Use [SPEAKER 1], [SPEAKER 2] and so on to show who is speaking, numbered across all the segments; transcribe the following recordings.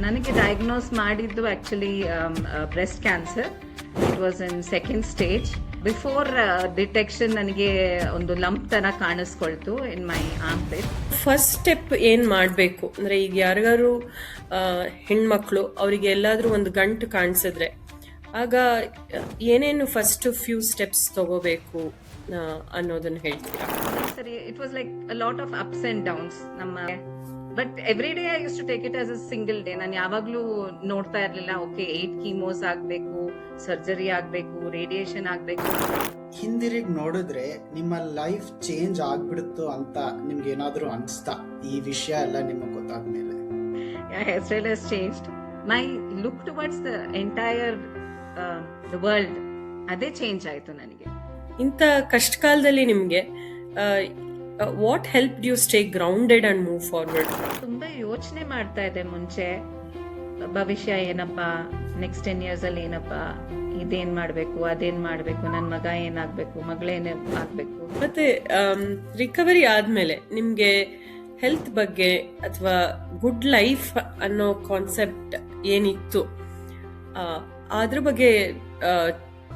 [SPEAKER 1] ನನಗೆ ಡಯಾಗ್ನೋಸ್ ಮಾಡಿದ್ದು actually breast cancer. It was in second stage. Before detection ನನಗೆ ಒಂದು ಲಂಪ್ ತರ ಕಾಣಿಸ್ಕೊಳ್ತು ಇನ್ ಮೈ ಆರ್ಮ್ಪಿಟ್.
[SPEAKER 2] ಫಸ್ಟ್ ಸ್ಟೆಪ್ ಏನ್ ಮಾಡಬೇಕು ಅಂದ್ರೆ, ಈಗ ಯಾರಿಗಾರು ಹೆಣ್ಮಕ್ಳು ಅವರಿಗೆ ಎಲ್ಲಾದ್ರೂ ಒಂದು ಗಂಟು ಕಾಣಿಸಿದ್ರೆ ಆಗ ಏನೇನು ಫಸ್ಟ್ ಫ್ಯೂ ಸ್ಟೆಪ್ಸ್ ತಗೋಬೇಕು ಅನ್ನೋದನ್ನ ಹೇಳ್ತೀರಾ?
[SPEAKER 1] ಸರಿ, it was like a lot of ups and downs ನಮ್ಮ. But every day I use to take it as a single day. ನಾನು ಯಾವಾಗ್ಲೂ ನೋಡ್ತಾ ಇರ್ಲಿಲ್ಲ, ಓಕೆ 8 ಕೀಮೋಸ್ ಆಗ್ಬೇಕು, ಸರ್ಜರಿ ಆಗ್ಬೇಕು, ರೇಡಿಯೇಷನ್ ಆಗ್ಬೇಕು.
[SPEAKER 3] ಹಿಂದಿರುಗಿ ನೋಡಿದ್ರೆ ನಿಮ್ಮ ಲೈಫ್ ಚೇಂಜ್ ಆಗ್ಬಿಡುತ್ತು ಅಂತ ನಿಮ್ಗೆ ಏನಾದ್ರೂ ಅನ್ಸ್ತಾ ಈ ವಿಷಯ ಎಲ್ಲ ನಿಮಗೆ ಗೊತ್ತಾದ್ಮೇಲೆ?
[SPEAKER 1] Hair style has changed. My look towards the entire the world ಅದೇ ಚೇಂಜ್ ಆಯ್ತು ನನಗೆ.
[SPEAKER 2] ಇಂಥ ಕಷ್ಟ ಕಾಲದಲ್ಲಿ ನಿಮ್ಗೆ what help you stay grounded and move forward?
[SPEAKER 1] ತುಂಬಾ ಯೋಚನೆ ಮಾಡ್ತಾ ಇದ್ದೆ ಮುಂಚೆ, ಭವಿಷ್ಯ ಏನಪ್ಪಾ, ನೆಕ್ಸ್ಟ್ 10 years ಅಲ್ಲಿ ಏನಪ್ಪಾ, ಇದೇನ್ ಮಾಡ್ಬೇಕು, ಅದೇನ್ ಮಾಡ್ಬೇಕು, ನನ್ ಮಗ ಏನಾಗ್ಬೇಕು, ಮಗಳೇನೇ ಆಗ್ಬೇಕು.
[SPEAKER 2] ಮತ್ತೆ ರಿಕವರಿ ಆದ್ಮೇಲೆ ನಿಮ್ಗೆ ಹೆಲ್ತ್ ಬಗ್ಗೆ ಅಥವಾ ಗುಡ್ ಲೈಫ್ ಅನ್ನೋ ಕಾನ್ಸೆಪ್ಟ್ ಏನಿತ್ತು, ಅದ್ರ ಬಗ್ಗೆ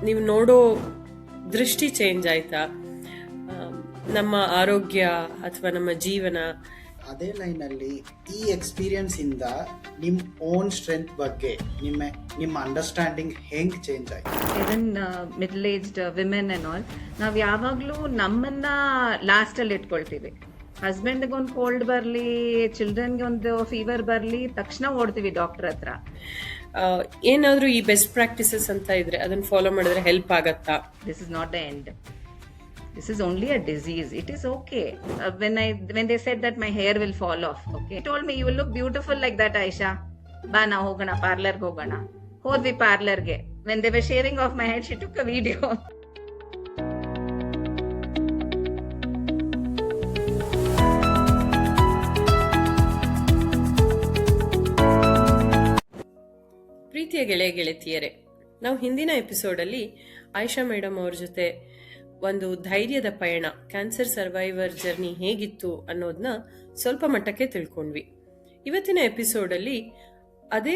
[SPEAKER 2] ನೀವು ನೋಡೋ ದೃಷ್ಟಿ ಚೇಂಜ್ ಆಯ್ತಾ? ನಮ್ಮ ಆರೋಗ್ಯ ಅಥವಾ ನಮ್ಮ ಜೀವನ?
[SPEAKER 3] ಅದೇ ಲೈನಲ್ಲಿ ಈ ಎಕ್ಸ್ಪೀರಿಯನ್ಸ್ ಇಂದ ನಿಮ್ ಓನ್ ಸ್ಟ್ರೆಂತ್ ಬಗ್ಗೆ ನಿಮ್ಮ ಅಂಡರ್ಸ್ಟ್ಯಾಂಡಿಂಗ್ ಹೆಂಗ್ ಚೇಂಜ್ ಆಯ್ತು?
[SPEAKER 1] Even middle aged women and all, ನಾವ್ ಯಾವಾಗ್ಲೂ ನಮ್ಮನ್ನ ಲಾಸ್ಟ್ ಅಲ್ಲಿ ಇಟ್ಕೊಳ್ತೀವಿ. ಹಸ್ಬೆಂಡ್ಗೆ ಒಂದು ಕೋಲ್ಡ್ ಬರ್ಲಿ, ಚಿಲ್ಡ್ರನ್ಗೆ ಒಂದು ಫೀವರ್ ಬರ್ಲಿ, ತಕ್ಷಣ ಓಡ್ತೀವಿ ಡಾಕ್ಟರ್ ಹತ್ರ.
[SPEAKER 2] ಏನಾದ್ರೂ ಈ ಬೆಸ್ಟ್ ಪ್ರಾಕ್ಟೀಸಸ್ ಅಂತ ಇದ್ರೆ ಅದನ್ನ ಫಾಲೋ ಮಾಡಿದ್ರೆ ಹೆಲ್ಪ್ ಆಗತ್ತಾ?
[SPEAKER 1] This is not the end. This is only a disease. It is okay. When they said that my hair will fall off, okay, he told me you will look beautiful like that, Aisha. Ba na hogana parlor ge hogana. Hodvi parlor ge. When they were shaving off my head, she took a video.
[SPEAKER 2] ಪ್ರೀತಿಯ ಗೆಳೆಯರೇ, ನಾವು ಹಿಂದಿನ ಎಪಿಸೋಡಲ್ಲಿ Ayesha madam ಅವ್ರ ಜೊತೆ ಒಂದು ಧೈರ್ಯದ ಪಯಣ, cancer survivor journey ಹೇಗಿತ್ತು ಅನ್ನೋದನ್ನ ಸ್ವಲ್ಪ ಮಟ್ಟಕ್ಕೆ ತಿಳ್ಕೊಂಡ್ವಿ. ಇವತ್ತಿನ ಎಪಿಸೋಡಲ್ಲಿ ಅದೇ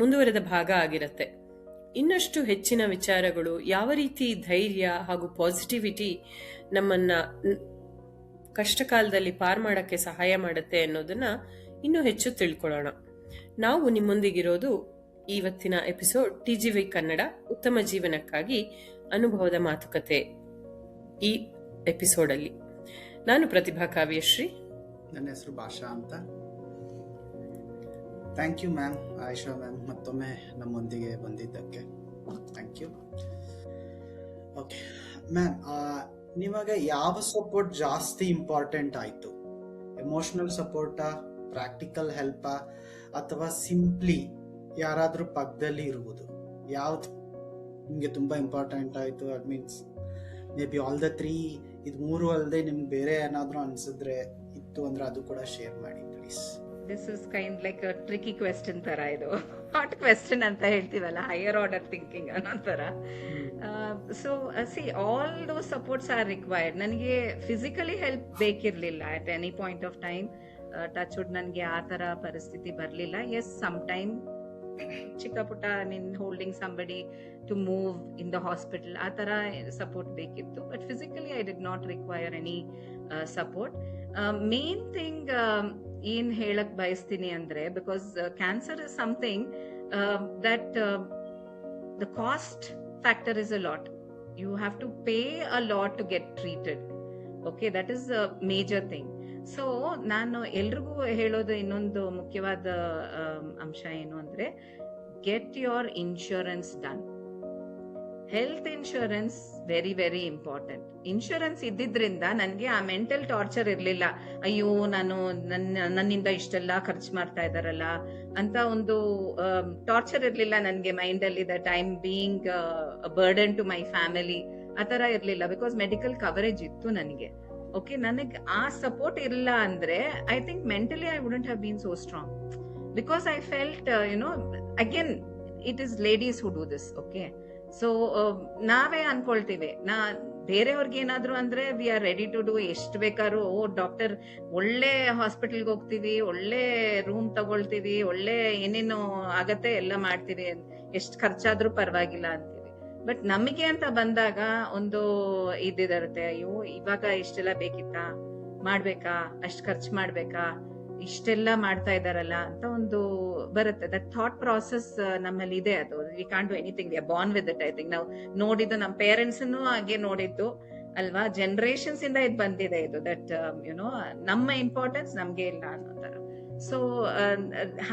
[SPEAKER 2] ಮುಂದುವರೆದ ಭಾಗ ಆಗಿರತ್ತೆ. ಇನ್ನಷ್ಟು ಹೆಚ್ಚಿನ ವಿಚಾರಗಳು, ಯಾವ ರೀತಿ ಧೈರ್ಯ ಹಾಗೂ ಪಾಸಿಟಿವಿಟಿ ನಮ್ಮನ್ನ ಕಷ್ಟಕಾಲದಲ್ಲಿ ಪಾರ್ ಮಾಡಕ್ಕೆ ಸಹಾಯ ಮಾಡುತ್ತೆ ಅನ್ನೋದನ್ನ ಇನ್ನೂ ಹೆಚ್ಚು ತಿಳ್ಕೊಳ್ಳೋಣ. ನಾವು ನಿಮ್ಮೊಂದಿಗಿರೋದು ಇವತ್ತಿನ ಎಪಿಸೋಡ್ TGV ಕನ್ನಡ ಉತ್ತಮ ಜೀವನಕ್ಕಾಗಿ ಅನುಭವದ ಮಾತುಕತೆ ಈ ಎಪಿಸೋಡ್ ಅಲ್ಲಿ. ನಾನು ಪ್ರತಿಭಾ ಕಾವ್ಯಶ್ರೀ.
[SPEAKER 3] ನನ್ನ ಹೆಸರು ಭಾಷಾ ಅಂತ. Thank you ma'am, Ayesha ma'am, ಮತ್ತೊಮ್ಮೆ ನಮ್ಮೊಂದಿಗೆ ಬಂದಿದ್ದಕ್ಕೆ ಥ್ಯಾಂಕ್ ಯು. ಓಕೆ ಮ್ಯಾಮ್, ನಿಮಗೆ ಯಾವ ಸಪೋರ್ಟ್ ಜಾಸ್ತಿ ಇಂಪಾರ್ಟೆಂಟ್ ಆಯ್ತು? ಎಮೋಷನಲ್ ಸಪೋರ್ಟಾ, ಪ್ರಾಕ್ಟಿಕಲ್ ಹೆಲ್ಪಾ, ಅಥವಾ ಸಿಂಪ್ಲಿ ಯಾರಾದ್ರೂ ಪಕ್ಕದಲ್ಲಿ ಇರುವುದು? ಯಾವ್ದು ನಿಮ್ಗೆ ತುಂಬಾ ಇಂಪಾರ್ಟೆಂಟ್ ಆಯ್ತು? At means may be all the 3. ಇದು 3 ಅಲ್ಲದೆ ನಿಮ್ಗೆ ಬೇರೆ ಏನಾದ್ರೂ ಅನ್ಸಿದ್ರೆ ಇತ್ತು ಅಂದ್ರೆ ಅದು ಕೂಡ ಶೇರ್ ಮಾಡಿ please.
[SPEAKER 1] This is kind like a tricky question ತರ. ಇದು ಹಾಟ್ ಕ್ವೆಶ್ಚನ್ ಅಂತ ಹೇಳ್ತೀವಲ್ಲ, ಹೈಯರ್ ಆರ್ಡರ್ ಥಿಂಕಿಂಗ್ ಅನ್ನೋ ತರ. So see, all those supports are required. ನನಗೆ ಫಿಸಿಕಲಿ ಹೆಲ್ಪ್ ಬೇಕಿರ್ಲಿಲ್ಲ at any point of time. Touch wood ನನಗೆ ಆ ತರ ಪರಿಸ್ಥಿತಿ ಬರ್ಲಿಲ್ಲ. ಎಸ್, ಸಮ್ ಟೈಮ್ ಚಿಕ್ಕ ಪುಟ್ಟ holding somebody to move in the hospital, ಆ ತರ ಸಪೋರ್ಟ್ ಬೇಕಿತ್ತು. But physically I did not require any support. Main thing ಏನ್ ಹೇಳಕ್ ಬಯಸ್ತೀನಿ ಅಂದ್ರೆ, because cancer is something that the cost factor is a lot. You have to pay a lot to get treated. Okay, that is a major thing. So ನಾನು ಎಲ್ರಿಗೂ ಹೇಳೋದು ಇನ್ನೊಂದು ಮುಖ್ಯವಾದ ಅಂಶ ಏನು ಅಂದ್ರೆ, get your insurance done. Health insurance very very important. Insurance ಇದ್ದಿದ್ರಿಂದ ನನಗೆ ಆ ಮೆಂಟಲ್ ಟಾರ್ಚರ್ ಇರ್ಲಿಲ್ಲ. ಅಯ್ಯೋ, ನಾನು ನನ್ನಿಂದ ಇಷ್ಟೆಲ್ಲ ಖರ್ಚು ಮಾಡ್ತಾ ಇದಾರಲ್ಲ ಅಂತ ಒಂದು ಟಾರ್ಚರ್ ಇರ್ಲಿಲ್ಲ ನನಗೆ ಮೈಂಡ್ ಅಲ್ಲಿ, that I am being burden to my family. ಆ ತರ ಇರ್ಲಿಲ್ಲ, ಬಿಕಾಸ್ ಮೆಡಿಕಲ್ ಕವರೇಜ್ ಇತ್ತು ನನಗೆ. ಓಕೆ, ನನಗೆ ಆ ಸಪೋರ್ಟ್ ಇಲ್ಲ ಅಂದ್ರೆ I think mentally I wouldn't have been so strong, because I felt again it is ladies who do this. Okay, so ನಾವೇ ಅನ್ಕೊಳ್ತೀವಿ ಬೇರೆಯವ್ರಿಗೆ ಏನಾದ್ರು ಅಂದ್ರೆ we are ready to do ಎಷ್ಟು ಬೇಕಾದ್ರೂ. ಡಾಕ್ಟರ್ ಒಳ್ಳೆ ಹಾಸ್ಪಿಟಲ್ಗೆ ಹೋಗ್ತೀವಿ, ಒಳ್ಳೆ ರೂಮ್ ತಗೊಳ್ತೀವಿ, ಒಳ್ಳೆ ಏನೇನು ಆಗತ್ತೆ ಎಲ್ಲ ಮಾಡ್ತೀವಿ, ಎಷ್ಟು ಖರ್ಚಾದ್ರೂ ಪರವಾಗಿಲ್ಲ ಅಂತೀವಿ. ಬಟ್ ನಮಗೆ ಅಂತ ಬಂದಾಗ ಒಂದು ಇದಿರುತ್ತೆ, ಅಯ್ಯೋ ಇವಾಗ ಇಷ್ಟೆಲ್ಲ ಬೇಕಿತ್ತಾ, ಮಾಡ್ಬೇಕಾ, ಅಷ್ಟ್ ಖರ್ಚು ಮಾಡ್ಬೇಕಾ, ಇಷ್ಟೆಲ್ಲ ಮಾಡ್ತಾ ಇದಾರಲ್ಲ ಅಂತ ಒಂದು ಬರುತ್ತೆ. ದಟ್ ಥಾಟ್ ಪ್ರಾಸೆಸ್ ನಮ್ಮಲ್ಲಿ ಇದೆ. ಅದು we can't do anything, we are born with it. I think ನಾವು ನೋಡಿದ್ದು ನಮ್ಮ ಪೇರೆಂಟ್ಸ್ ಹಾಗೆ ನೋಡಿದ್ದು ಅಲ್ವಾ, ಜನರೇಷನ್ಸ್ ಇಂದ ಇದು ಬಂದಿದೆ ಇದು. ದಟ್ ನಮ್ಮ ಇಂಪಾರ್ಟೆನ್ಸ್ ನಮ್ಗೆ ಇಲ್ಲ ಅನ್ನೋ ತರ. So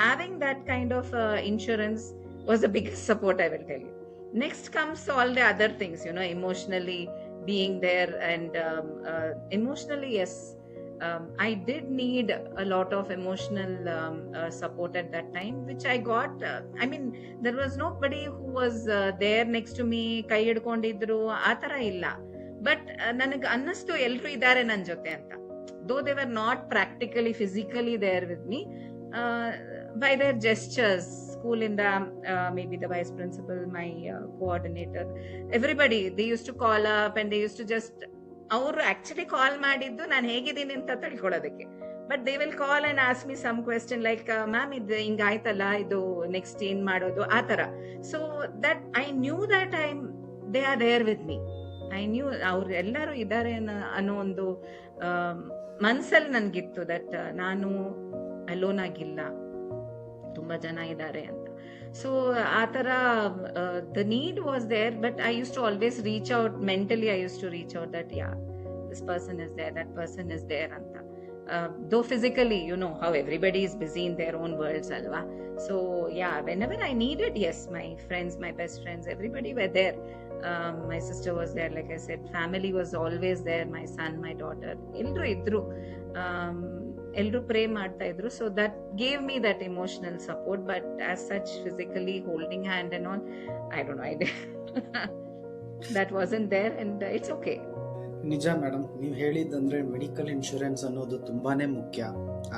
[SPEAKER 1] having that kind of insurance was the biggest support, I will tell you. Next comes all the other things, emotionally being there. And emotionally, yes, I did need a lot of emotional support at that time, which I got. I mean, there was nobody who was there next to me, ಕೈ ಹಿಡ್ಕೊಂಡಿದ್ರು ಆ ತರ ಇಲ್ಲ. But ನನಗೆ ಅನ್ನಿಸ್ತು ಎಲ್ರು ಇದ್ದಾರೆ ನನ್ ಜೊತೆ ಅಂತ. though they were not practically physically there with me, by their gestures, school in the maybe the vice principal, my coordinator, everybody, they used to call up and they used to just, ಅವರು actually call ಮಾಡಿದ್ದು ನಾನು ಹೇಗಿದ್ದೀನಿ ಅಂತ ತಿಳ್ಕೊಳ್ಳೋದಕ್ಕೆ. But they will call and ask me some question like, ma'am ಇದು ಹಿಂಗಾಯ್ತಲ್ಲ, ಇದು next ಏನ್ ಮಾಡೋದು, ಆ ತರ. So that I knew that they are there with me. I knew ಅವ್ರು ಎಲ್ಲರೂ ಇದ್ದಾರೆ ಅನ್ನೋ ಒಂದು ಮನ್ಸಲ್ಲಿ ನನ್ಗಿತ್ತು, ದಟ್ ನಾನು ಅಲೋನ್ ಆಗಿಲ್ಲ, ತುಂಬಾ ಜನ ಇದ್ದಾರೆ ಅಂತ. ಸೊ ಆ ತರ the need was there. But I use to always reach out mentally. I use to reach out that yeah this person is there, that person is there ಅಂತ. Though physically, how everybody is busy in their own worlds, alva. So yeah, whenever I needed, yes, my friends, my best friends, everybody were there. My sister was there, like I said, family was always there, my son, my daughter, eldru idru, eldru pray ಮಾಡ್ತಾ ಇದ್ರು. So that gave me that emotional support. But as such, physically holding hand and all, I don't know, that wasn't there, and it's okay.
[SPEAKER 3] ನಿಜ madam, ನೀವು ಹೇಳಿದ್ದಂದ್ರೆ medical insurance ಅನ್ನೋದು ತುಂಬಾನೇ ಮುಖ್ಯ.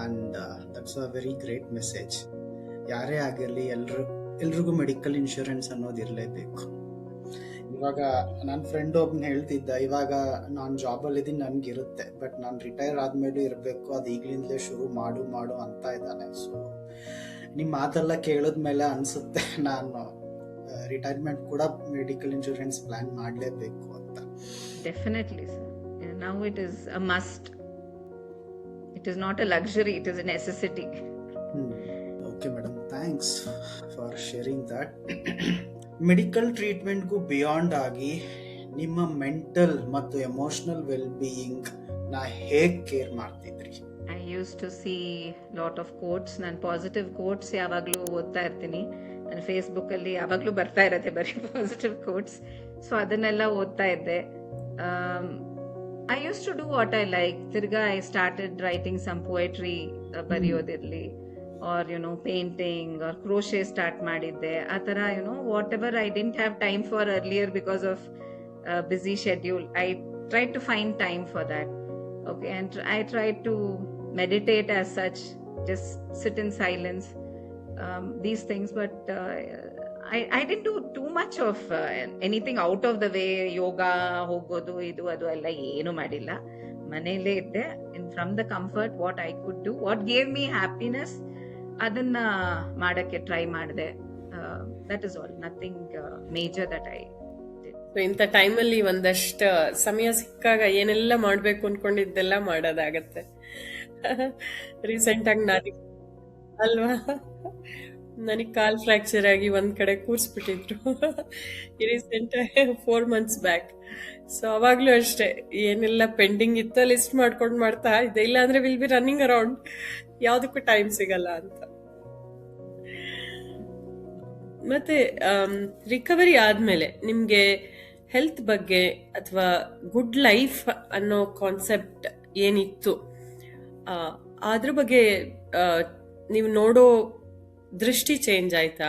[SPEAKER 3] And that's a very great message. ಯಾರೇ ಆಗಿರಲಿ, ಎಲ್ರಿಗೂ medical insurance ಅನ್ನೋದು ಇರಲೇಬೇಕು. ಇವಾಗ ನನ್ನ ಫ್ರೆಂಡ್ ಒಬ್ನ ಹೇಳ್ತಿದ್ದ, ಇವಾಗ ನಾನು ಜಾಬಲ್ಲಿದ್ದೀನಿ, ನನಗಿರುತ್ತೆ, ಬಟ್ ನಾನು ರಿಟೈರ್ ಆದ್ಮೇಲೂ ಇರಬೇಕು, ಅದು ಈಗಲಿಂದಲೇ ಶುರು ಮಾಡು ಅಂತ ಇದ್ದಾನೆ. ಸೊ ನಿಮ್ಮ ಮಾತೆಲ್ಲ ಕೇಳಿದ್ಮೇಲೆ ಅನಿಸುತ್ತೆ ನಾನು ರಿಟೈರ್ಮೆಂಟ್ ಕೂಡ ಮೆಡಿಕಲ್ ಇನ್ಶೂರೆನ್ಸ್ ಪ್ಲಾನ್ ಮಾಡಲೇಬೇಕು ಅಂತ.
[SPEAKER 1] Definitely, sir. Now it is a must. It is not a luxury, it is a necessity.
[SPEAKER 3] Okay, madam. Thanks for sharing that. Medical treatment gu beyond agi ನಿಮ್ಮ mental ಮತ್ತು emotional well being ನಾ ಹೇಗೆ care ಮಾಡ್ತಿದ್ರಿ?
[SPEAKER 1] I used to see lot of quotes. ನಾನು positive quotes ಯಾವಾಗಲೂ ಓದ್ತಾ ಇರ್ತೀನಿ. ನನ್ನ ಫೇಸ್ಬುಕ್ ಅಲ್ಲಿ ಯಾವಾಗಲೂ ಬರ್ತಾ ಇರತ್ತೆ ಬರೀ ಪಾಸಿಟಿವ್ ಕೋಟ್ಸ್. ಸೊ ಅದನ್ನೆಲ್ಲ ಓದ್ತಾ ಇದ್ದೆ. I used to do what I like. Tirga, I started writing some poetry, ಬರೆಯೋದಿರ್ಲಿ, or painting or crochet start ಮಾಡಿದ್ದೆ. ಆ ಥರ whatever I didn't have time for earlier because of busy schedule, I tried to find time for that. Okay, and I tried to meditate as such, just sit in silence, these things. But I didn't do too much of anything out of the way. ಯೋಗ ಹೋಗೋದು ಇದು ಅದು ಎಲ್ಲ ಏನು ಮಾಡಿಲ್ಲ. ಮನೆಯಲ್ಲೇ ಇದ್ದೆ. From the comfort, what I could do, what gave me happiness, ಅದನ್ನ ಮಾಡಕ್ಕೆ ಟ್ರೈ ಮಾಡಿದೆ. That is all, nothing major that I did.
[SPEAKER 2] ಇಂಥ ಟೈಮಲ್ಲಿ ಒಂದಷ್ಟು ಸಮಯ ಸಿಕ್ಕಾಗ ಏನೆಲ್ಲ ಮಾಡ್ಬೇಕು ಅನ್ಕೊಂಡಿದ್ದೆಲ್ಲ ಮಾಡೋದಾಗತ್ತೆ. ರೀಸೆಂಟ್ ಆಗಿ ಅಲ್ವಾ, ನನಗೆ ಕಾಲ್ ಫ್ರಾಕ್ಚರ್ ಆಗಿ ಒಂದ್ ಕಡೆ ಕೂರ್ಸ್ಬಿಟ್ಟಿದ್ರು ರೀಸೆಂಟ್ 4 months ಬ್ಯಾಕ್. ಸೊ ಅವಾಗ್ಲೂ ಅಷ್ಟೇ, ಏನೆಲ್ಲ ಪೆಂಡಿಂಗ್ ಇತ್ತು ಲಿಸ್ಟ್ ಮಾಡ್ಕೊಂಡು ಮಾಡ್ತಾ ಇದ್ದೆ. ಇಲ್ಲ ಅಂದ್ರೆ ವಿಲ್ ಬಿ ರನ್ನಿಂಗ್ ಅರೌಂಡ್, ಯಾವ್ದಕ್ಕೂ ಟೈಮ್ ಸಿಗಲ್ಲ ಅಂತ. ಮತ್ತೆ ರಿಕವರಿ ಆದ್ಮೇಲೆ ನಿಮ್ಗೆ ಹೆಲ್ತ್ ಬಗ್ಗೆ ಅಥವಾ ಗುಡ್ ಲೈಫ್ ಅನ್ನೋ ಕಾನ್ಸೆಪ್ಟ್ ಏನಿತ್ತು, ಅದ್ರ ಬಗ್ಗೆ ನೀವು ನೋಡೋ ದೃಷ್ಟಿ ಚೇಂಜ್ ಆಯ್ತಾ?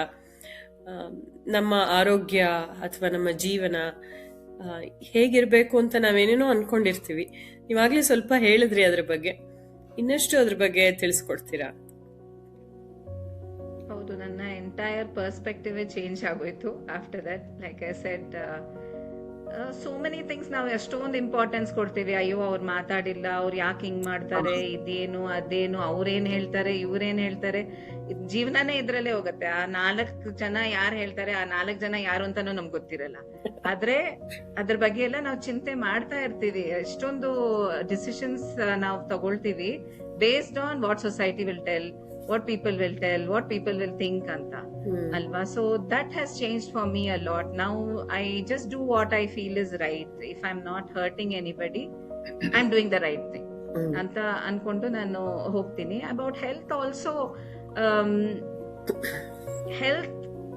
[SPEAKER 2] ನಮ್ಮ ಆರೋಗ್ಯ ಅಥವಾ ನಮ್ಮ ಜೀವನ ಹೇಗಿರ್ಬೇಕು ಅಂತ ನಾವೇನೇನೋ ಅನ್ಕೊಂಡಿರ್ತೀವಿ. ನೀವಾಗ್ಲೇ ಸ್ವಲ್ಪ ಹೇಳಿದ್ರಿ ಅದ್ರ ಬಗ್ಗೆ, ಇನ್ನಷ್ಟು ಅದ್ರ ಬಗ್ಗೆ ತಿಳಿಸ್ಕೊಡ್ತೀರಾ?
[SPEAKER 1] ಹೌದು, ನನ್ನ ಎಂಟೈರ್ ಪರ್ಸ್ಪೆಕ್ಟಿವ್ ಚೇಂಜ್ ಆಗೋಯ್ತು after that. Like I said, so many things ನಾವು ಎಷ್ಟೊಂದು ಇಂಪಾರ್ಟೆನ್ಸ್ ಕೊಡ್ತೀವಿ. ಅಯ್ಯೋ ಅವ್ರು ಮಾತಾಡಿಲ್ಲ, ಅವ್ರು ಯಾಕೆ ಹಿಂಗ್ ಮಾಡ್ತಾರೆ, ಇದೇನು ಅದೇನು, ಅವ್ರೇನ್ ಹೇಳ್ತಾರೆ, ಇವ್ರೇನ್ ಹೇಳ್ತಾರೆ. ಜೀವನನೇ ಇದ್ರಲ್ಲೇ ಹೋಗುತ್ತೆ. ಆ 4 ಜನ ಯಾರು ಹೇಳ್ತಾರೆ, ಆ 4 ಜನ ಯಾರು ಅಂತಾನು ನಮ್ಗೆ ಗೊತ್ತಿರಲ್ಲ. ಆದ್ರೆ ಅದ್ರ ಬಗ್ಗೆ ಎಲ್ಲ ನಾವು ಚಿಂತೆ ಮಾಡ್ತಾ ಇರ್ತೀವಿ. ಎಷ್ಟೊಂದು ಡಿಸಿಷನ್ಸ್ ನಾವು ತಗೊಳ್ತೀವಿ based on what society will tell, what people will tell, what people will think anta alva. So that has changed for me a lot. Now I just do what I feel is right. If I'm not hurting anybody, I'm doing the right thing anta ankondu nanu hogtini. About health also, health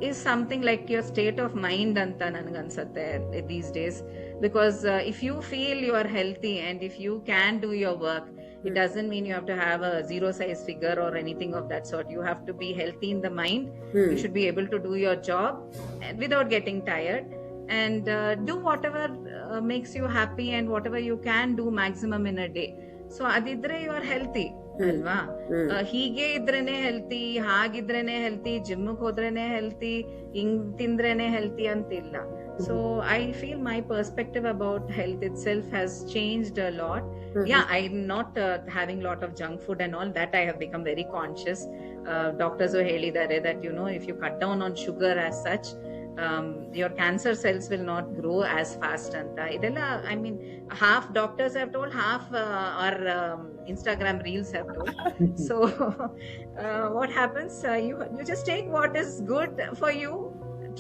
[SPEAKER 1] is something like your state of mind anta ನನಗೆ ಅನ್ಸುತ್ತೆ these days, because if you feel you are healthy and if you can do your work, it doesn't mean you have to have a 0 size figure or anything of that sort. You have to be healthy in the mind. You should be able to do your job without getting tired, and do whatever makes you happy and whatever you can do maximum in a day. So adidre you are healthy ಅಲ್ವಾ. ಹೀಗೆ ಇದ್ರೇನೆ healthy, ಹಾಗಿದ್ರೇನೆ healthy, ಜಿಮ್ಗೆ ಹೋದ್ರೇನೆ healthy, ಹಿಂಗ್ ತಿಂದ್ರೇನೆ healthy ಅಂತಿಲ್ಲ. So I feel my perspective about health itself has changed a lot. Yeah, I'm not having lot of junk food and all that. I have become very conscious. Doctors have helidare that, you know, if you cut down on sugar as such, your cancer cells will not grow as fast anta idella. I mean, half doctors have told, half our Instagram reels have told. So what happens, you just take what is good for you,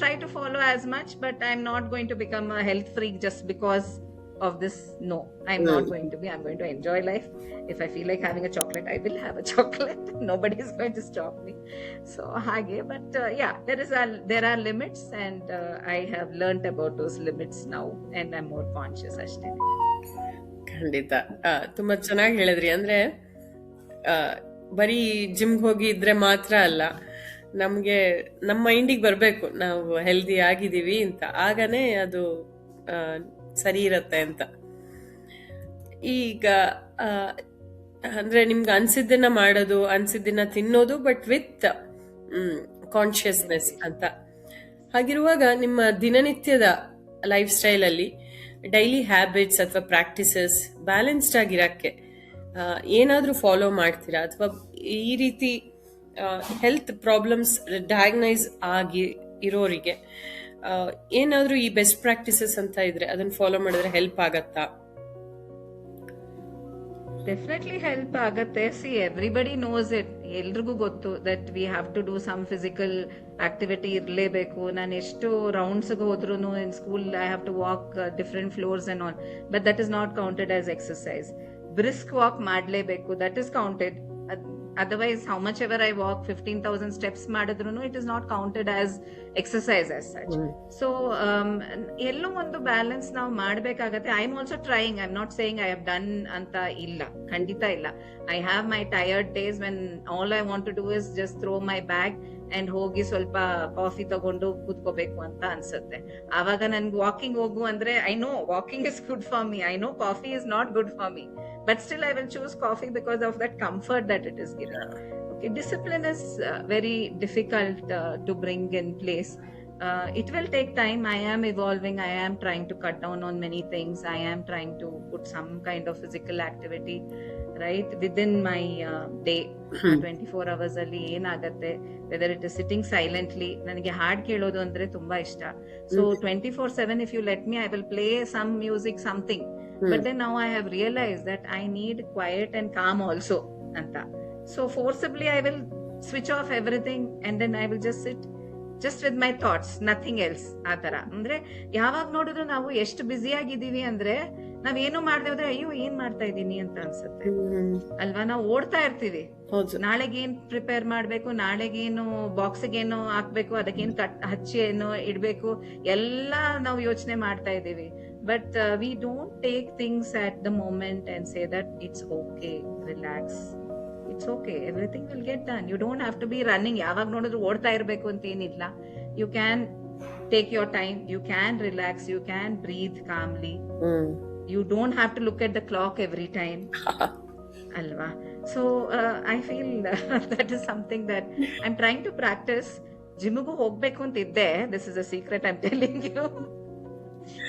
[SPEAKER 1] try to follow as much, but I'm not going to become a health freak just because of this. No, I'm not going to be. I'm going to enjoy life. If I feel like having a chocolate, I will have a chocolate. Nobody is going to stop me. So hage, but yeah, there are limits, and I have learnt about those limits now, and I'm more conscious ಅಷ್ಟೇ.
[SPEAKER 2] ಖಂಡಿತ ತುಂಬಾ ಚೆನ್ನಾಗಿ ಹೇಳಿದ್ರಿ. ಅಂದ್ರೆ ಬರೀ ಜಿಮ್ಗೆ ಹೋಗಿ ಇದ್ರೆ ಮಾತ್ರ ಅಲ್ಲ, ನಮ್ಗೆ ನಮ್ಮ ಮೈಂಡಿಗೆ ಬರ್ಬೇಕು ನಾವು ಹೆಲ್ದಿ ಆಗಿದೀವಿ ಅಂತ, ಆಗನೇ ಅದು ಸರಿ ಇರತ್ತೆ ಅಂತ. ಈಗ ಅಂದ್ರೆ ನಿಮ್ಗೆ ಅನ್ಸಿದ್ದನ್ನ ಮಾಡೋದು, ಅನ್ಸಿದ್ದನ್ನ ತಿನ್ನೋದು, ಬಟ್ ವಿತ್ ಕಾನ್ಶಿಯಸ್ನೆಸ್ ಅಂತ. ಹಾಗಿರುವಾಗ ನಿಮ್ಮ ದಿನನಿತ್ಯದ ಲೈಫ್ ಸ್ಟೈಲ್ ಅಲ್ಲಿ ಡೈಲಿ ಹ್ಯಾಬಿಟ್ಸ್ ಅಥವಾ ಪ್ರಾಕ್ಟೀಸಸ್ ಬ್ಯಾಲೆನ್ಸ್ಡ್ ಆಗಿರಕ್ಕೆ ಏನಾದ್ರೂ ಫಾಲೋ ಮಾಡ್ತೀರಾ? ಅಥವಾ ಈ ರೀತಿ ಹೆಲ್ತ್ ಪ್ರಾಬ್ಲಮ್ಸ್ ಡಯಾಗ್ನೈಸ್ ಆಗಿ ಇರೋರಿಗೆ ಏನಾದ್ರೂ ಈ ಬೆಸ್ಟ್ ಪ್ರಾಕ್ಟೀಸಸ್ ಅಂತ ಇದ್ರೆ ಅದನ್ನ ಫಾಲೋ ಮಾಡಿದ್ರೆ ಹೆಲ್ಪ್ ಆಗತ್ತಾ?
[SPEAKER 1] ಡೆಫಿನೆಟ್ಲಿ ಹೆಲ್ಪ್ ಆಗತ್ತೆ. See, everybody knows it. ಎಲ್ರಿಗೂ ಗೊತ್ತು that we have to do some physical activity ಇರಲೇಬೇಕು. ನಾನು ಎಷ್ಟು ರೌಂಡ್ಸ್ಗೆ ಹೋದ್ರು in school I have to walk different floors and all, but that is not counted as exercise. Brisk walk ಮಾಡಲೇಬೇಕು, that is counted. Otherwise, how much ever I walk 15,000 steps madidrunu, it is not counted as exercise as such. So ello ಒಂದು balance ನಾವು ಮಾಡಬೇಕಾಗತ್ತೆ. I am also trying. I am not saying I have done ಅಂತ ಇಲ್ಲ, ಖಂಡಿತ ಇಲ್ಲ. I have my tired days when all I want to do is just throw my bag and ಹೋಗಿ ಸ್ವಲ್ಪ coffee ತಗೊಂಡು ಕೂತ್ಕೋಬೇಕು ಅಂತ ಅನ್ಸುತ್ತೆ. ಆವಾಗ ನನ್ಗೆ ವಾಕಿಂಗ್ ಹೋಗು ಅಂದ್ರೆ, I know walking is good for me, I know coffee is not good for me, but still I will choose coffee because of that comfort that it is giving. Okay, discipline is very difficult to bring in place. It will take time. I am evolving. I am trying to cut down on many things. I am trying to put some kind of physical activity right within my day. 24 hours alli ಏನಾಗತ್ತೆ, whether it is sitting silently. ನನಗೆ ಹಾಡ್ ಕೇಳೋದು ಅಂದ್ರೆ ತುಂಬಾ ಇಷ್ಟ. So 24/7 if you let me, I will play some music, something. But then now I have realized that I need quiet and calm also anta. So forcibly I will switch off everything and then I will just sit just with my thoughts, nothing else. ಆ ತರ ಅಂದ್ರೆ ಯಾವಾಗ ನೋಡಿದ್ರು ನಾವು ಎಷ್ಟು busy ಆಗಿದೀವಿ ಅಂದ್ರೆ, ನಾವೇನು ಮಾಡ್ದೆ ಹೋದ್ರೆ ಅಯ್ಯೋ ಏನ್ ಮಾಡ್ತಾ ಇದೀನಿ ಅಂತ ಅನ್ಸುತ್ತೆ ಅಲ್ವಾ. ನಾವು ಓಡ್ತಾ ಇರ್ತೀವಿ, ನಾಳೆಗೆ ಏನ್ ಪ್ರಿಪೇರ್ ಮಾಡ್ಬೇಕು, ನಾಳೆಗೇನು ಬಾಕ್ಸ್ಗೇನು ಹಾಕ್ಬೇಕು, ಅದಕ್ಕೇನು ಹಚ್ಚಿ ಏನು ಇಡ್ಬೇಕು, ಎಲ್ಲಾ ನಾವು ಯೋಚನೆ ಮಾಡ್ತಾ ಇದೀವಿ. But we don't take things at the moment and say that it's okay, relax, it's okay, everything will get done. You don't have to be running. ಯಾವಾಗ ನೋಡಿದ್ರು ಓಡ್ತಾ ಇರ್ಬೇಕು ಅಂತ ಏನಿಲ್ಲ. You can take your time, you can relax, you can breathe calmly. You don't have to look at the clock every time. Alva. So I feel that is something that I'm trying to practice. ಜಿಮ್ಗೂ ಹೋಗ್ಬೇಕು ಅಂತ ಇದ್ದೆ. This is a secret I'm telling you.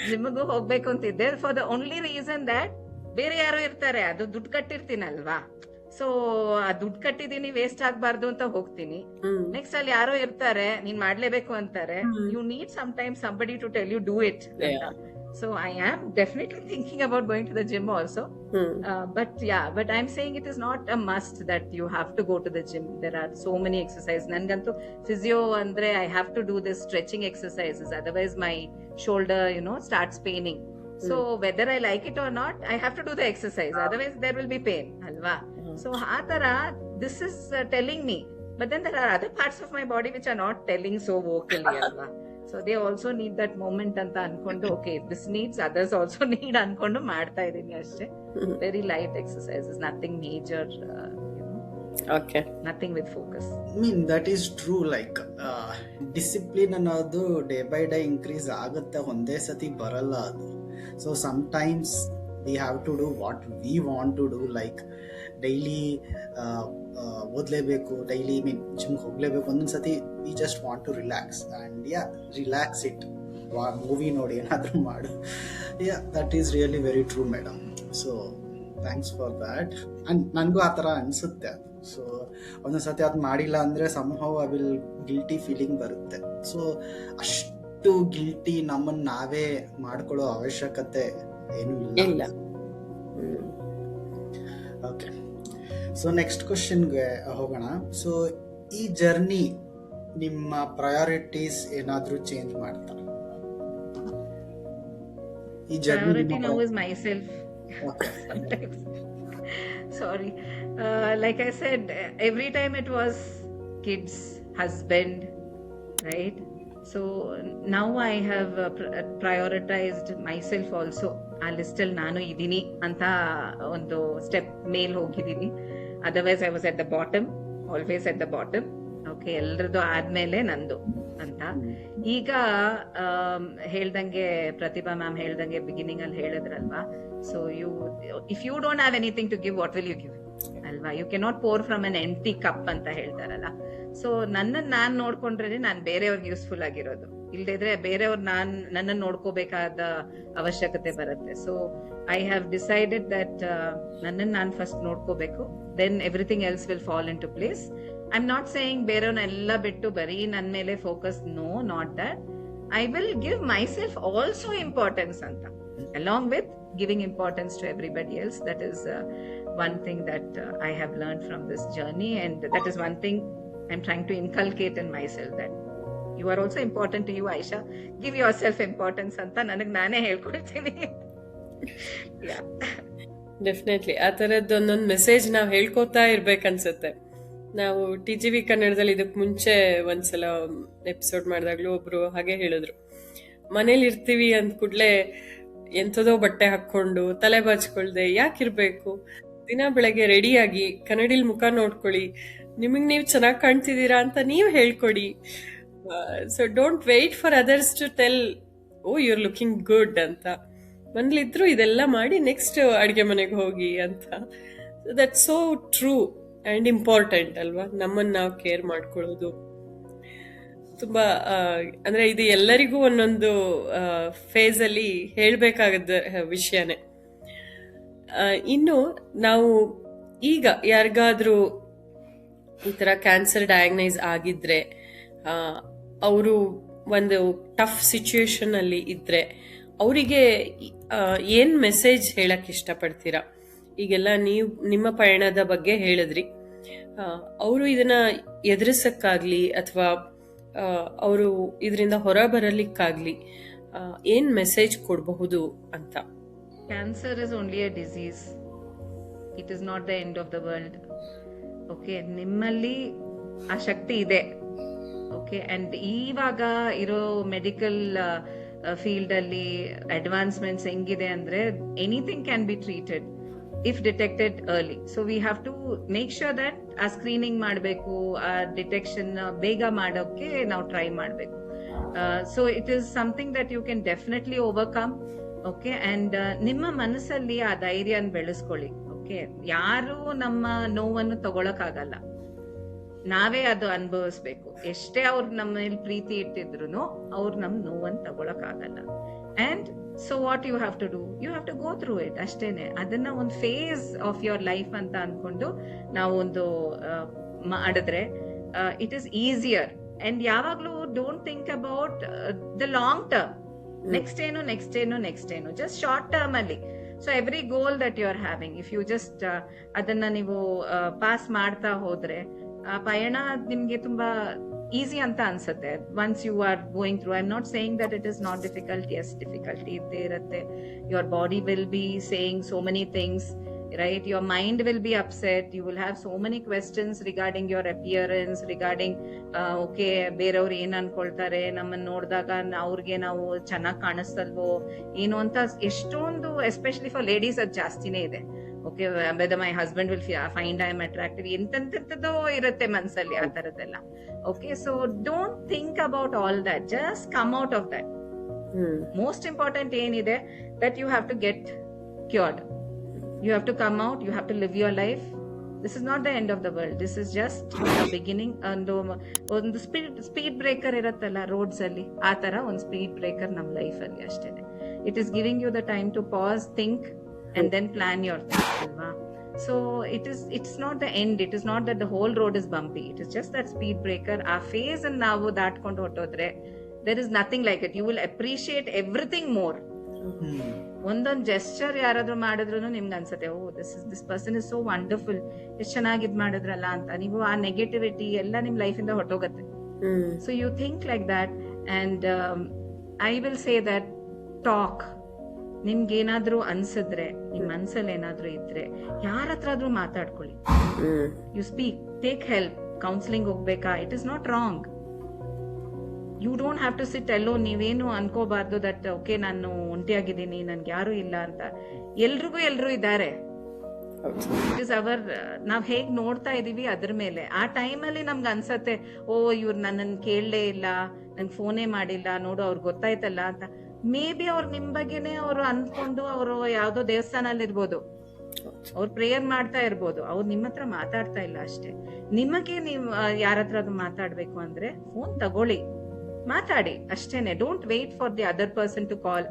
[SPEAKER 1] ಜಿಮ್ಗೂ ಹೋಗ್ಬೇಕು ಅಂತಿದ್ದೆ for the only reason that ಬೇರೆ ಯಾರೋ ಇರ್ತಾರೆ, ಅದು ದುಡ್ಡು ಕಟ್ಟಿರ್ತೀನಲ್ವಾ, ಸೊ ಆ ದುಡ್ಡು ಕಟ್ಟಿದೀನಿ ವೇಸ್ಟ್ ಆಗ್ಬಾರ್ದು ಅಂತ ಹೋಗ್ತೀನಿ. ನೆಕ್ಸ್ಟ್ ಅಲ್ಲಿ ಯಾರೋ ಇರ್ತಾರೆ, ನೀನ್ ಮಾಡ್ಲೇಬೇಕು ಅಂತಾರೆ. You need some time somebody to tell you do it. So I am definitely thinking about going to the gym also. But I'm saying it is not a must that you have to go to the gym. There are so many exercises. Nangantu physio andre I have to do this stretching exercises, otherwise my shoulder starts paining. So whether I like it or not, I have to do the exercise, otherwise there will be pain alva. So atara this is telling me, but then there are other parts of my body which are not telling so vocally alva. So they also need that moment anta ankondo, okay, this needs, others also need ankondo ಮಾಡ್ತಾ ಇದೀನಿ ಅಷ್ಟೇ. Very light exercises, nothing major,
[SPEAKER 2] okay,
[SPEAKER 1] nothing with focus.
[SPEAKER 3] I mean that is true, like discipline ಅನ್ನೋದು day by day increase ಆಗುತ್ತೆ, ಒಂದೇ ಸತಿ ಬರಲ್ಲ ಅದು. So sometimes we have to do what we want to do, like daily ಓದ್ಲೇಬೇಕು, daily mean ಜಿಮ್ಗೆ ಹೋಗ್ಲೇಬೇಕು. ಒಂದೊಂದ್ಸತಿ we just want to relax and relax it, movie ನೋಡಿ ಏನಾದರೂ ಮಾಡು. That is really very true madam. So thanks for that. And ನನಗೂ ಆ ಥರ ಅನಿಸುತ್ತೆ. ಸೊ ಒಂದೊಂದ್ಸತಿ ಅದು ಮಾಡಿಲ್ಲ ಅಂದರೆ somehow I will guilty feeling ಬರುತ್ತೆ. ಸೊ ಅಷ್ಟು ಗಿಲ್ಟಿ ನಮ್ಮನ್ನು ನಾವೇ ಮಾಡ್ಕೊಳ್ಳೋ ಅವಶ್ಯಕತೆ ಏನೂ ಇಲ್ಲ. ಓಕೆ, ಸೊ ನೆಕ್ಸ್ಟ್ ಕ್ವಶನ್ಗೆ ಹೋಗೋಣ. ಸೊ ಈ ಜರ್ನಿ ನಿಮ್ಮ ಪ್ರಯಾರಿಟೀಸ್ ಏನಾದರೂ ಚೇಂಜ್ ಮಾಡ್ತಾ? ಈ
[SPEAKER 1] priority now is myself. Sometimes sorry, like I said, every time it was kids, husband, right? So now I have prioritized myself also. ಆ ಲಿಸ್ಟ್ ಅಲ್ಲಿ ನಾನು ಇದೀನಿ ಅಂತ ಒಂದು ಸ್ಟೆಪ್ ಮೇಲ್ ಹೋಗಿದ್ದೀನಿ. Otherwise I was at the bottom, always at the bottom. Okay, ಎಲ್ರದ್ದು ಆದ್ಮೇಲೆ ನಂದು ಅಂತ. ಈಗ ಹೇಳ್ದಂಗೆ ಪ್ರತಿಭಾ ಮ್ಯಾಮ್ ಹೇಳ್ದಂಗೆ ಬಿಗಿನಿಂಗ್ ಅಲ್ಲಿ ಹೇಳಿದ್ರಲ್ವಾ, so if you don't have anything to give, what will you give ಅಲ್ವಾ? You cannot pour from an empty cup ಅಂತ ಹೇಳ್ತಾರಲ್ಲ. ಸೊ ನಾನ್ ನೋಡ್ಕೊಂಡ್ರೆ ನಾನು ಬೇರೆಯವ್ರಿಗೆ ಯೂಸ್ಫುಲ್ ಆಗಿರೋದು, ಇಲ್ದಿದ್ರೆ ಬೇರೆಯವ್ರು ನನ್ನನ್ನು ನೋಡ್ಕೋಬೇಕಾದ ಅವಶ್ಯಕತೆ ಬರುತ್ತೆ. So I have decided that ನನ್ನನ್ನು ನಾನು ಫಸ್ಟ್ ನೋಡ್ಕೋಬೇಕು, then everything else will fall in to place. I am not saying ಬೇರೆಯವ್ರನ್ನೆಲ್ಲ ಬಿಟ್ಟು ಬರೀ ನನ್ನ ಮೇಲೆ focus, no, not that. I will give myself also importance ಅಂತ, along with giving importance to everybody else. That is one thing that I have learned from this journey, and that is one thing I'm trying to inculcate in myself, that you are also important to you, Aisha. Give yourself importance anta ನನಗೆ ನಾನೇ ಹೇಳ್ಕೊಳ್ತೀನಿ.
[SPEAKER 2] Definitely ಆ ಥರದ್ದು ಒಂದೊಂದು message ನಾವು ಹೇಳ್ಕೊತಾ ಇರ್ಬೇಕನ್ಸುತ್ತೆ. ನಾವು TGV ಕನ್ನಡದಲ್ಲಿ ಇದಕ್ಕೆ ಮುಂಚೆ ಒಂದ್ಸಲ ಎಪಿಸೋಡ್ ಮಾಡಿದಾಗ್ಲೂ ಒಬ್ರು ಹಾಗೆ ಹೇಳಿದ್ರು, ಮನೇಲಿ ಇರ್ತೀವಿ ಅಂದ ಕೂಡಲೇ ಎಂಥದೋ ಬಟ್ಟೆ ಹಾಕೊಂಡು ತಲೆ ಬಾಚ್ಕೊಳ್ದೆ ಯಾಕಿರ್ಬೇಕು, ದಿನ ಬೆಳಗ್ಗೆ ರೆಡಿಯಾಗಿ ಕನ್ನಡಿಲಿ ಮುಖ ನೋಡ್ಕೊಳ್ಳಿ, ನಿಮಗೆ ನೀವು ಚೆನ್ನಾಗಿ ಕಾಣ್ತಿದ್ದೀರಾ ಅಂತ ನೀವು ಹೇಳ್ಕೊಡಿ. So don't wait for others to tell, oh you are looking good ಅಂತ. ಮನೇಲಿದ್ರು ಇದೆಲ್ಲ ಮಾಡಿ ನೆಕ್ಸ್ಟ್ ಅಡುಗೆ ಮನೆಗೆ ಹೋಗಿ ಅಂತ. That so true and important ಅಲ್ವಾ, ನಮ್ಮನ್ನು ನಾವು ಕೇರ್ ಮಾಡ್ಕೊಳ್ಳೋದು ತುಂಬ. ಅಂದರೆ ಇದು ಎಲ್ಲರಿಗೂ ಒಂದೊಂದು ಫೇಸಲ್ಲಿ ಹೇಳಬೇಕಾಗದ ವಿಷಯನೇ. ಇನ್ನು ನಾವು ಈಗ ಯಾರಿಗಾದ್ರೂ ಈ ಥರ ಕ್ಯಾನ್ಸರ್ ಡಯಾಗ್ನೈಸ್ ಆಗಿದ್ರೆ, ಅವರು ಒಂದು ಟಫ್ ಸಿಚುಯೇಷನ್ ಅಲ್ಲಿ ಇದ್ರೆ ಅವರಿಗೆ ಏನ್ ಮೆಸೇಜ್ ಹೇಳಕ್ ಇಷ್ಟಪಡ್ತೀರಾ? ಈಗೆಲ್ಲ ನೀವು ನಿಮ್ಮ ಪಯಣದ ಬಗ್ಗೆ ಹೇಳಿದ್ರಿ, ಅವರು ಇದನ್ನ ಎದುರಿಸಕ್ಕಾಗ್ಲಿ ಅಥವಾ ಅವರು ಇದರಿಂದ ಹೊರ ಬರಲಿಕ್ಕಾಗ್ಲಿ ಏನ್ ಮೆಸೇಜ್ ಕೊಡಬಹುದು ಅಂತ?
[SPEAKER 1] Cancer is only a disease, it is not the end of the world. Okay, ನಿಮ್ಮಲ್ಲಿ ಆ ಶಕ್ತಿ ಇದೆ. ಓಕೆ, ಅಂಡ್ ಇವಾಗ ಇರೋ ಮೆಡಿಕಲ್ ಫೀಲ್ಡ್ ಅಲ್ಲಿ ಅಡ್ವಾನ್ಸ್ಮೆಂಟ್ಸ್ ಹೆಂಗಿದೆ ಅಂದ್ರೆ anything can be treated if detected early. So we have to make sure that ಆ screening ಮಾಡಬೇಕು, ಆ ಡಿಟೆಕ್ಷನ್ ಬೇಗ ಮಾಡೋಕೆ ನಾವು ಟ್ರೈ ಮಾಡಬೇಕು. So it is something that you can definitely overcome. Okay, and ನಿಮ್ಮ ಮನಸ್ಸಲ್ಲಿ ಆ ಧೈರ್ಯನ ಬೆಳೆಸ್ಕೊಳ್ಳಿ. ಓಕೆ, ಯಾರು ನಮ್ಮ ನೋವನ್ನು ತಗೊಳಕ್ ಆಗಲ್ಲ. ನಾವೇ ಅದು ಅನುಭವಿಸ್ಬೇಕು. ಎಷ್ಟೇ ಅವ್ರು ನಮ್ಮ ಮೇಲೆ ಪ್ರೀತಿ ಇಟ್ಟಿದ್ರು ಅವ್ರು ನಮ್ ನೋವನ್ನ ತಗೊಳಕ್ ಆಗಲ್ಲ. And so what you have to do, you have to go through it ಅಷ್ಟೇನೆ. ಅದನ್ನ ಒಂದು ಫೇಸ್ ಆಫ್ ಯೋರ್ ಲೈಫ್ ಅಂತ ಅನ್ಕೊಂಡು ನಾವು ಒಂದು ಮಾಡಿದ್ರೆ ಇಟ್ ಈಸ್ ಈಸಿಯರ್. ಅಂಡ್ ಯಾವಾಗ್ಲೂ don't think about the long term, next ಏನು, ಜಸ್ಟ್ ಶಾರ್ಟ್ ಟರ್ಮ್ ಅಲ್ಲಿ. So every goal that you are having, if you just ಅದನ್ನ ನೀವು ಪಾಸ್ ಮಾಡ್ತಾ ಹೋದ್ರೆ ಆ ಪಯಣ ನಿಮ್ಗೆ ತುಂಬಾ ಈಸಿ ಅಂತ ಅನ್ಸುತ್ತೆ. Once you are going through, I am not saying that it is not difficult. Yes, difficulty ಇದ್ದೇ ಇರುತ್ತೆ. Your body will be saying so many things, right? Your mind will be upset. You will have so many questions regarding your appearance, regarding okay, ಬೇರೆಯವ್ರು ಏನ್ ಅನ್ಕೊಳ್ತಾರೆ, ನಮ್ಮನ್ನ ನೋಡಿದಾಗ ಅವ್ರಿಗೆ ನಾವು ಚೆನ್ನಾಗಿ ಕಾಣಿಸ್ತಲ್ವೋ ಏನು ಅಂತ ಎಷ್ಟೊಂದು, ಎಸ್ಪೆಷಲಿ ಫಾರ್ ಲೇಡೀಸ್ ಅದು ಜಾಸ್ತಿನೇ ಇದೆ. Okay, whether my husband will find I am attractive, ಎಂತೆಂತದೋ ಇರುತ್ತೆ ಮನ್ಸಲ್ಲಿ ಆ ತರದೆಲ್ಲ. Okay, so don't think about all that, just come out of that. Most important ಏನಿದೆ, that you have to get cured. You have to come out, you have to live your life. This is not the end of the world. This is just the beginning. ಒಂದು speed breaker ಇರತ್ತಲ್ಲ roads ಅಲ್ಲಿ, ಆ ತರ ಒಂದು speed breaker ನಮ್ life ಅಲ್ಲಿ ಅಷ್ಟೇನೆ. It is giving you the time to pass, think and then plan your things ಅಲ್ವಾ. So it's not the end. It is not that the whole road is bumpy. It is just that speed breaker. ಆ phase ಅನ್ನು ನಾವು ದಾಟ್ಕೊಂಡು ಹೊಟ್ಟೋದ್ರೆ there is nothing like it. You will appreciate everything more. ಒಂದೊಂದು gesture ಯಾರಾದ್ರೂ ಮಾಡಿದ್ರು ನಿಮ್ಗೆ ಅನ್ಸುತ್ತೆ, oh this person is so wonderful, ಎಷ್ಟು ಚೆನ್ನಾಗಿ ಇದ್ ಮಾಡಿದ್ರಲ್ಲ ಅಂತ. ನೀವು ಆ ನೆಗೆಟಿವಿಟಿ ಎಲ್ಲ ನಿಮ್ ಲೈಫ್ ಇಂದ ಹೊಟ್ಟೋಗತ್ತೆ. So you think like that. And I will say that talk. ನಿಮ್ಗೆ ಏನಾದ್ರೂ ಅನ್ಸಿದ್ರೆ, ನಿಮ್ ಮನ್ಸಲ್ಲಿ ಏನಾದ್ರೂ ಇದ್ರೆ ಯಾರ ಹತ್ರ ಆದ್ರೂ ಮಾತಾಡ್ಕೊಳ್ಳಿ. You speak, take help. Counselling ಹೋಗ್ಬೇಕಾ, it is not wrong. You don't have to sit alone. ನೀವೇನು ಅನ್ಕೋಬಾರ್ದು ದಟ್ ಓಕೆ ನಾನು ಒಂಟಿಯಾಗಿದ್ದೀನಿ, ನನ್ಗೆ ಯಾರು ಇಲ್ಲ ಅಂತ. ಎಲ್ರಿಗೂ ಎಲ್ರು ಇದ್ದಾರೆ. ಇಟ್ ಇಸ್ ಅವರ್, ನಾವ್ ಹೇಗ್ ನೋಡ್ತಾ ಇದೀವಿ ಅದ್ರ ಮೇಲೆ. ಆ ಟೈಮಲ್ಲಿ ನಮ್ಗೆ ಅನ್ಸತ್ತೆ, ಓ ಇವ್ರು ನನ್ನನ್ನು ಕೇಳಲೇ ಇಲ್ಲ, ನನ್ಗೆ ಫೋನೇ ಮಾಡಿಲ್ಲ, ನೋಡು ಅವ್ರಿಗೆ ಗೊತ್ತಾಯ್ತಲ್ಲ ಅಂತ. ಮೇ ಬಿ ಅವ್ರು ನಿಮ್ ಬಗ್ಗೆನೆ ಅವ್ರು ಅನ್ಕೊಂಡು ಅವರು ಯಾವ್ದೋ ದೇವಸ್ಥಾನಲ್ಲಿ ಇರ್ಬೋದು, ಅವ್ರು ಪ್ರೇಯರ್ ಮಾಡ್ತಾ ಇರ್ಬೋದು, ಅವ್ರು ನಿಮ್ಮ ಹತ್ರ ಮಾತಾಡ್ತಾ ಇಲ್ಲ ಅಷ್ಟೇ. ನಿಮಗೆ ನೀವು ಯಾರ ಹತ್ರ ಅದು ಮಾತಾಡ್ಬೇಕು ಅಂದ್ರೆ ಫೋನ್ ತಗೊಳ್ಳಿ, ಮಾತಾಡಿ ಅಷ್ಟೇನೆ. Don't wait for the other person to call.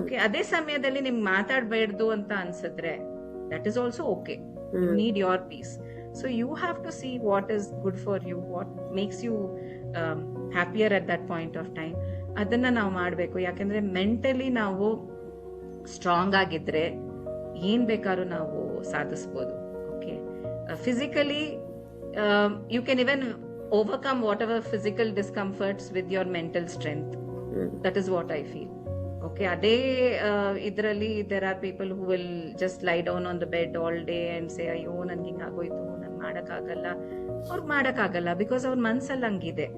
[SPEAKER 1] Okay, ಅದೇ ಸಮಯದಲ್ಲಿ ನಿಮ್ಗೆ ಮಾತಾಡ್ಬೇಡ್ದು ಅಂತ ಅನ್ಸಿದ್ರೆ that is also okay. You need your peace. So you have to see what is good for you, what makes you happier at that point of time. ಅದನ್ನ ನಾವು ಮಾಡ್ಬೇಕು. ಯಾಕಂದ್ರೆ ಮೆಂಟಲಿ ನಾವು ಸ್ಟ್ರಾಂಗ್ ಆಗಿದ್ರೆ ಏನ್ ಬೇಕಾದ್ರೂ ನಾವು ಸಾಧಿಸ್ಬೋದು. Okay, physically you can even overcome whatever physical discomforts with your mental strength. That is what I feel. Okay, ade idralli there are people who will just lie down on the bed all day and say ayyo nange hinga agoytu, nan madakagalla. Or madakagalla because ಅವ್ರ ಮನಸ್ಸಲ್ಲಿ ಹಂಗಿದೆ.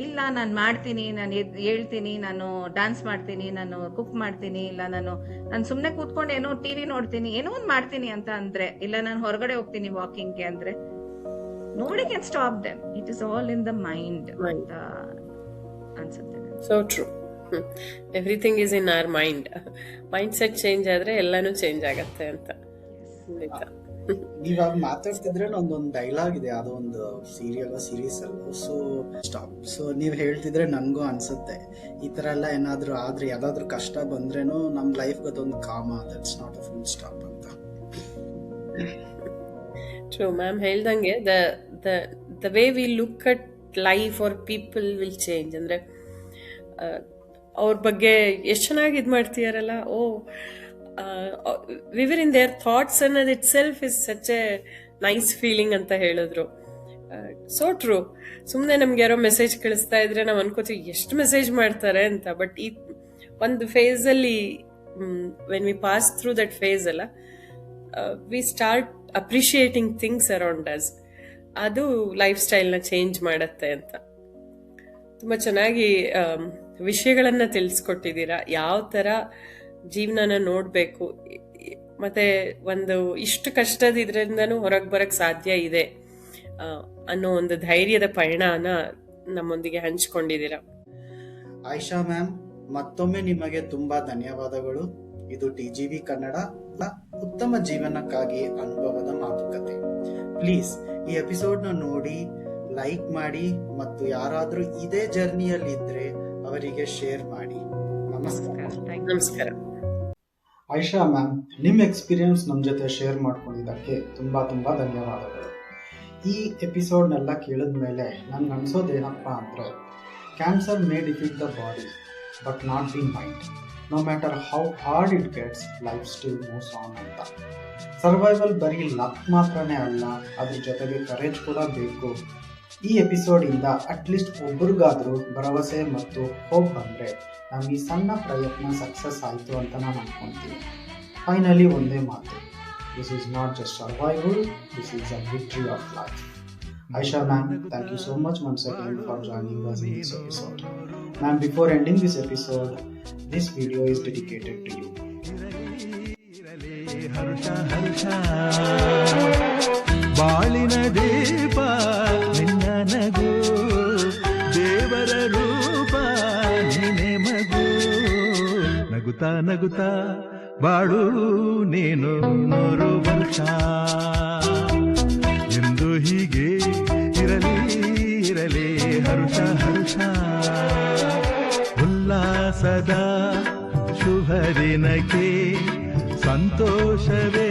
[SPEAKER 1] ಇಲ್ಲ ನಾನು ಮಾಡ್ತೀನಿ, ನಾನು ಹೇಳ್ತೀನಿ, ನಾನು dance ಮಾಡ್ತೀನಿ, ನಾನು ಕುಕ್ ಮಾಡ್ತೀನಿ, ಇಲ್ಲ ನಾನು ಸುಮ್ನೆ ಕೂತ್ಕೊಂಡು ಏನೋ ಟಿವಿ ನೋಡ್ತೀನಿ, ಏನೋ ಒಂದ್ ಮಾಡ್ತೀನಿ ಅಂತ ಅಂದ್ರೆ, ಇಲ್ಲ ನಾನು ಹೊರಗಡೆ ಹೋಗ್ತೀನಿ ವಾಕಿಂಗ್ಗೆ ಅಂದ್ರೆ, nobody can stop them. It is all in the mind.
[SPEAKER 2] Right.
[SPEAKER 1] ಅನ್ಸುತ್ತೆ.
[SPEAKER 2] So true. Everything is in our mind. Mindset change ಆದ್ರೆ ಎಲ್ಲಾನು ಚೇಂಜ್ ಆಗತ್ತೆ ಅಂತ.
[SPEAKER 3] ನೀವಾಗ ಮಾತಾಡ್ತಿದ್ರೆ ಒಂದೊಂದು ಡೈಲಾಗ್ ಇದೆ, ಅದೊಂದು ಸೀರೀಸ್ ಅಲ್ಲ. ಸೊ ನೀವ್ ಹೇಳ್ತಿದ್ರೆ ನನ್ಗೂ ಅನ್ಸುತ್ತೆ, ಈ ತರ ಎಲ್ಲ ಏನಾದ್ರು ಆದ್ರೆ, ಯಾವ್ದಾದ್ರು ಕಷ್ಟ ಬಂದ್ರೇನು ನಮ್ ಲೈಫ್ ಅದೊಂದು ಕಾಮ, that's not a full stop ಅಂತ.
[SPEAKER 2] ಟ್ರೂ ಮ್ಯಾಮ್ ಹೇಳ್ದಂಗೆ the way we look at life are people will change. ಅಂದರೆ ಅವ್ರ ಬಗ್ಗೆ ಎಷ್ಟು ಚೆನ್ನಾಗಿ ಇದು ಮಾಡ್ತೀಯಾರಲ್ಲ, ಓ ವಿವರ್ ಇನ್ ದೇರ್ ಥಾಟ್ಸ್ ಅನ್ನೋದು it self is such A nice feeling ಅಂತ ಹೇಳಿದ್ರು. So true. ಸುಮ್ಮನೆ ನಮ್ಗೆ ಯಾರೋ ಮೆಸೇಜ್ ಕಳಿಸ್ತಾ ಇದ್ರೆ ನಾವು ಅನ್ಕೋತೀವಿ ಎಷ್ಟು ಮೆಸೇಜ್ ಮಾಡ್ತಾರೆ ಅಂತ. ಬಟ್ ಈ ಒಂದು ಫೇಸಲ್ಲಿ when we pass through that phase ಅಲ್ಲ, we start appreciating things around us. ಅದು ಲೈಫ್ ಸ್ಟೈಲ್ನ ಚೇಂಜ್ ಮಾಡತ್ತೆ ಅಂತ ತುಂಬ ಚೆನ್ನಾಗಿ ವಿಷಯಗಳನ್ನು ತಿಳಿಸ್ಕೊಟ್ಟಿದ್ದೀರಾ. ಯಾವ ಥರ ಜೀವನನ ನೋಡಬೇಕು, ಮತ್ತೆ ಒಂದು ಇಷ್ಟು ಕಷ್ಟದ ಇದರಿಂದನೂ ಹೊರಗೆ ಬರೋಕ್ಕೆ ಸಾಧ್ಯ ಇದೆ ಅನ್ನೋ ಒಂದು ಧೈರ್ಯದ ಪಯಣನ ನಮ್ಮೊಂದಿಗೆ ಹಂಚ್ಕೊಂಡಿದ್ದೀರಾ.
[SPEAKER 3] ಆಯಿಷಾ ಮ್ಯಾಮ್, ಮತ್ತೊಮ್ಮೆ ನಿಮಗೆ ತುಂಬಾ ಧನ್ಯವಾದಗಳು. ಇದು TGV ಕನ್ನಡ ಉತ್ತಮ ಜೀವನಕ್ಕಾಗಿ ಅನುಭವದ ಮಾತುಕತೆ. ಪ್ಲೀಸ್ ಈ ಎಪಿಸೋಡ್ನ ನೋಡಿ ಲೈಕ್ ಮಾಡಿ ಮತ್ತು ಯಾರಾದರೂ ಇದೇ ಜರ್ನಿಯಲ್ಲಿ ಇದ್ರೆ ಅವರಿಗೆ ಶೇರ್ ಮಾಡಿ. ನಮಸ್ಕಾರ.
[SPEAKER 2] ನಮಸ್ಕಾರ.
[SPEAKER 3] ಆಯಿಷಾ ಮ್ಯಾಮ್, ನಿಮ್ಮ ಎಕ್ಸ್ಪೀರಿಯನ್ಸ್ ನಮ್ಮ ಜೊತೆ ಶೇರ್ ಮಾಡ್ಕೊಂಡಿದ್ದಕ್ಕೆ ತುಂಬ ತುಂಬ ಧನ್ಯವಾದಗಳು. ಈ ಎಪಿಸೋಡ್ನೆಲ್ಲ ಕೇಳಿದ ಮೇಲೆ ನನ್ಗೆ ಅನ್ಸೋದೇನಪ್ಪ ಅಂದರೆ, cancer may defeat the body but not the mind. No matter how hard it gets, life still moves on ಅಂತ. ಸರ್ವೈವಲ್ ಬರೀ ಲಕ್ ಮಾತ್ರನೇ ಅಲ್ಲ, ಅದ್ರ ಜೊತೆಗೆ ಕರೇಜ್ ಕೂಡ ಬೇಕು. ಈ ಎಪಿಸೋಡಿಂದ ಅಟ್ಲೀಸ್ಟ್ ಒಬ್ರಿಗಾದರೂ ಭರವಸೆ ಮತ್ತು ಹೋಪ್ ಬಂದರೆ ನಮ್ಮ ಈ ಸಣ್ಣ ಪ್ರಯತ್ನ ಸಕ್ಸಸ್ ಆಯಿತು ಅಂತ ನಾನು ಅನ್ಕೊತೀನಿ. ಫೈನಲಿ ಒಂದೇ ಮಾತು, this is not just survival, this is a victory of life. Aisha ma'am, thank you so much once again for joining us in this episode. Ma'am, before ending this episode, this video is dedicated to you.
[SPEAKER 4] ಬಾಳಿನ ದೀಪ ನಿನ್ನ ನಗು, ದೇವರ ರೂಪ ನೀನೆ ಮಗು. ನಗುತ್ತಾ ನಗುತ್ತಾ ಬಾಳು ನೀನು 100 ವರ್ಷ. ಎಂದು ಹೀಗೆ ಇರಲಿ ಇರಲಿ ಹರುಷ ಹರುಷ. ಉಲ್ಲಾಸದ ಶುಭ ದಿನಕ್ಕೆ ಸಂತೋಷವೇ